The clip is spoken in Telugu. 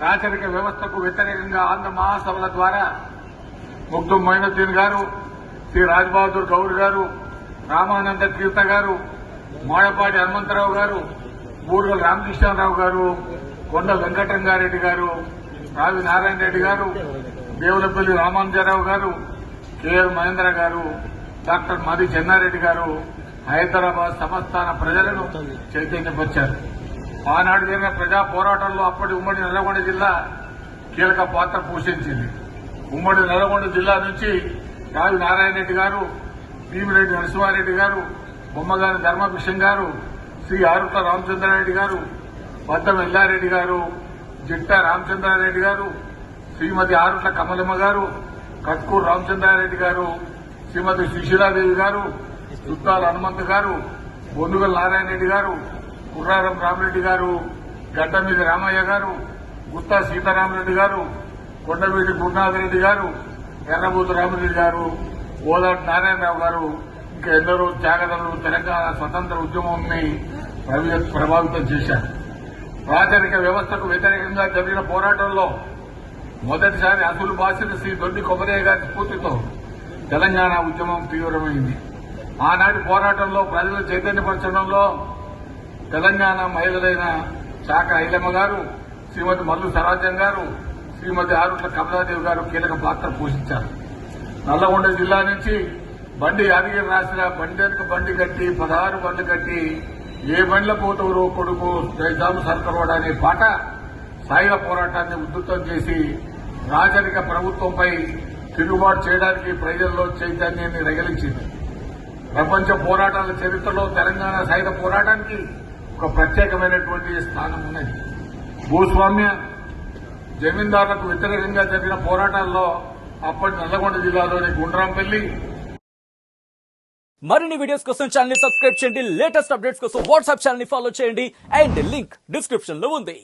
రాచరిక వ్యవస్థకు వ్యతిరేకంగా ఆంధ్ర మహాసభల ద్వారా ముగ్ధు మొయినుద్దీన్ గారు, శ్రీ రాజ్బహదూర్ గౌర్ గారు, రామానంద తీర్థ గారు, మాడపాటి హనుమంతరావు గారు, బూర్గల రామకృష్ణారావు గారు, కొండ వెంకటరంగారెడ్డి గారు, రావి నారాయణ రెడ్డి గారు, దేవులపల్లి రామానుజరావు గారు, కెఎల్ మహేంద్ర గారు, డాక్టర్ మది చెన్నారెడ్డి గారు హైదరాబాద్ సంస్థాన ప్రజలను చైతన్యపరిచారు. ఆనాడు జరిగిన ప్రజా పోరాటంలో అప్పటి ఉమ్మడి నల్గొండ జిల్లా కీలక పాత్ర పోషించింది. ఉమ్మడి నల్గొండ జిల్లా నుంచి రావి నారాయణ రెడ్డి గారు, భీమిరెడ్డి నరసింహారెడ్డి గారు, బొమ్మగారి ధర్మభిషం గారు, శ్రీ ఆరుట్ల రామచంద్రారెడ్డి గారు, బద్దం ఎల్లారెడ్డి గారు, జిట్టా రామచంద్రారెడ్డి గారు, శ్రీమతి ఆరుట్ల కమలమ్మ గారు, కత్కూరు రామచంద్రారెడ్డి గారు, శ్రీమతి సుశీలాదేవి గారు, చుట్టాల హనుమంత్ గారు, బొందుగల నారాయణ రెడ్డి గారు, కుర్రారం రామరెడ్డి గారు, గడ్డమీది రామయ్య గారు, గుత్తా సీతారామరెడ్డి గారు, కొండవీటి గురునాథరెడ్డి గారు, ఎర్రబోతు రామరెడ్డి గారు, ఓదాటి నారాయణరావు గారు, ఇంకా ఎందరో త్యాగదనులు తెలంగాణ స్వతంత్ర ఉద్యమాన్ని ప్రభావితం చేశారు. రాజరిక వ్యవస్థకు వ్యతిరేకంగా జరిగిన పోరాటంలో మొదటిసారి అసలు బాసిన శ్రీ దొడ్డి కొమరయ్య గారి స్ఫూర్తితో తెలంగాణ ఉద్యమం తీవ్రమైంది. ఆనాటి పోరాటంలో ప్రజలు చైతన్యపరచడంలో తెలంగాణ మహిళలైన చాక ఐలమ్మ గారు, శ్రీమతి మల్లు సరాజం గారు, శ్రీమతి ఆరుట్ల కమలాదేవి గారు కీలక పాత్ర పోషించారు. నల్లగొండ జిల్లా నుంచి బండి యాదగిరి రాసిన బండి కట్టి 16 బండ్లు కట్టి ఏ బండ్ల పోతూరో కొడుకు జైజాము సర్కరోడ్ అనే పాట సాయుధ పోరాటాన్ని ఉధృతం చేసి రాజరిక ప్రభుత్వంపై తిరుగుబాటు చేయడానికి ప్రజల్లో చైతన్యాన్ని రగిలించింది. ప్రపంచ పోరాటాల చరిత్రలో తెలంగాణ సాయుధ పోరాటానికి ఒక ప్రత్యేకమైనటువంటి స్థానం ఉన్నది. భూస్వామ్య జమీందారులకు వ్యతిరేకంగా జరిగిన పోరాటాల్లో అప్పటి నల్లగొండ జిల్లాలోని గుండ్రాంపల్లి. మరిన్ని వీడియోస్ కోసం ఛానల్ ని సబ్స్క్రైబ్ చేయండి. లేటెస్ట్ అప్డేట్స్ కోసం వాట్సాప్ ఛానల్ ని ఫాలో చేయండి. అండ్ లింక్ డిస్క్రిప్షన్ లో ఉంది.